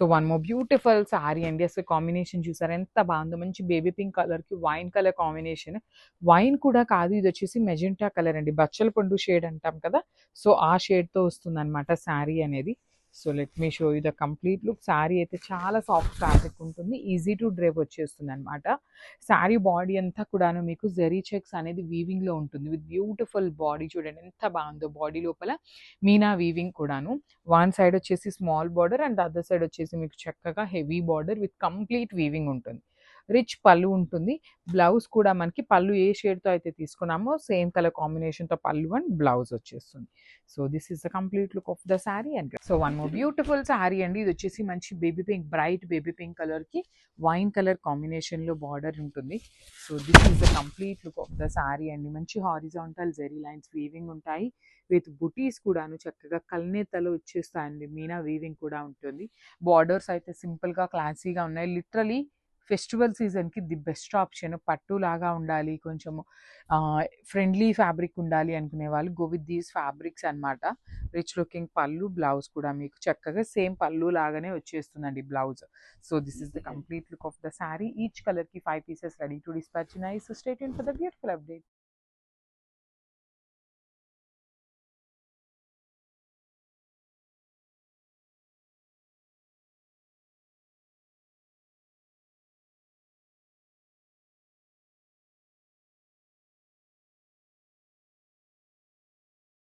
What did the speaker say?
So one more beautiful sari అండి. అసలు combination చూసారా ఎంత బాగుందో, మంచి బేబీ పింక్ కలర్కి వైన్ కలర్ కాంబినేషన్. వైన్ కూడా కాదు, ఇది వచ్చేసి మెజెంటా కలర్ అండి, బచ్చల పండు షేడ్ అంటాం కదా, సో ఆ షేడ్తో వస్తుంది అనమాట శారీ అనేది. So let me show you the complete look. Sari అయితే చాలా సాఫ్ట్ ఫ్యాబ్రిక్ ఉంటుంది, ఈజీ టు డ్రైవ్ వచ్చేస్తుంది అనమాట. శారీ బాడీ అంతా కూడాను మీకు జెరీ చెక్స్ అనేది వీవింగ్లో ఉంటుంది విత్ బ్యూటిఫుల్ బాడీ. చూడండి ఎంత బాగుందో, బాడీ లోపల మీనా వీవింగ్ కూడాను. వన్ సైడ్ వచ్చేసి small border and other side వచ్చేసి మీకు చక్కగా heavy border with complete weaving ఉంటుంది. రిచ్ పళ్ళు ఉంటుంది. బ్లౌజ్ కూడా మనకి పళ్ళు ఏ షేడ్తో అయితే తీసుకున్నామో సేమ్ కలర్ కాంబినేషన్తో పళ్ళు అండ్ బ్లౌజ్ వచ్చేస్తుంది. So this is the complete look of the sari. And so one more beautiful sari అండి. ఇది వచ్చేసి మంచి baby pink, bright baby pink కలర్కి వైన్ కలర్ కాంబినేషన్లో బార్డర్ ఉంటుంది. So this is the complete look of the sari అండి. మంచి హారిజాంటల్ జెరీ లైన్స్ వీవింగ్ ఉంటాయి విత్ బుటీస్ కూడాను చక్కగా కల్నేతలో వచ్చేస్తాయండి. మీనా వీవింగ్ కూడా ఉంటుంది. బార్డర్స్ అయితే సింపుల్గా క్లాసీగా ఉన్నాయి. లిటరలీ ఫెస్టివల్ సీజన్కి ది బెస్ట్ ఆప్షన్. పట్టు లాగా ఉండాలి, కొంచెము ఫ్రెండ్లీ ఫ్యాబ్రిక్ ఉండాలి అనుకునే వాళ్ళు గో విత్ దీస్ ఫ్యాబ్రిక్స్ అనమాట. రిచ్ లుకింగ్ పళ్ళు, బ్లౌజ్ కూడా మీకు చక్కగా సేమ్ పళ్ళు లాగానే వచ్చేస్తుందండి blouse. So this is the complete look of the sari. Each కలర్కి 5 pieces ready to dispatch. Nice, stay tuned for the beautiful update.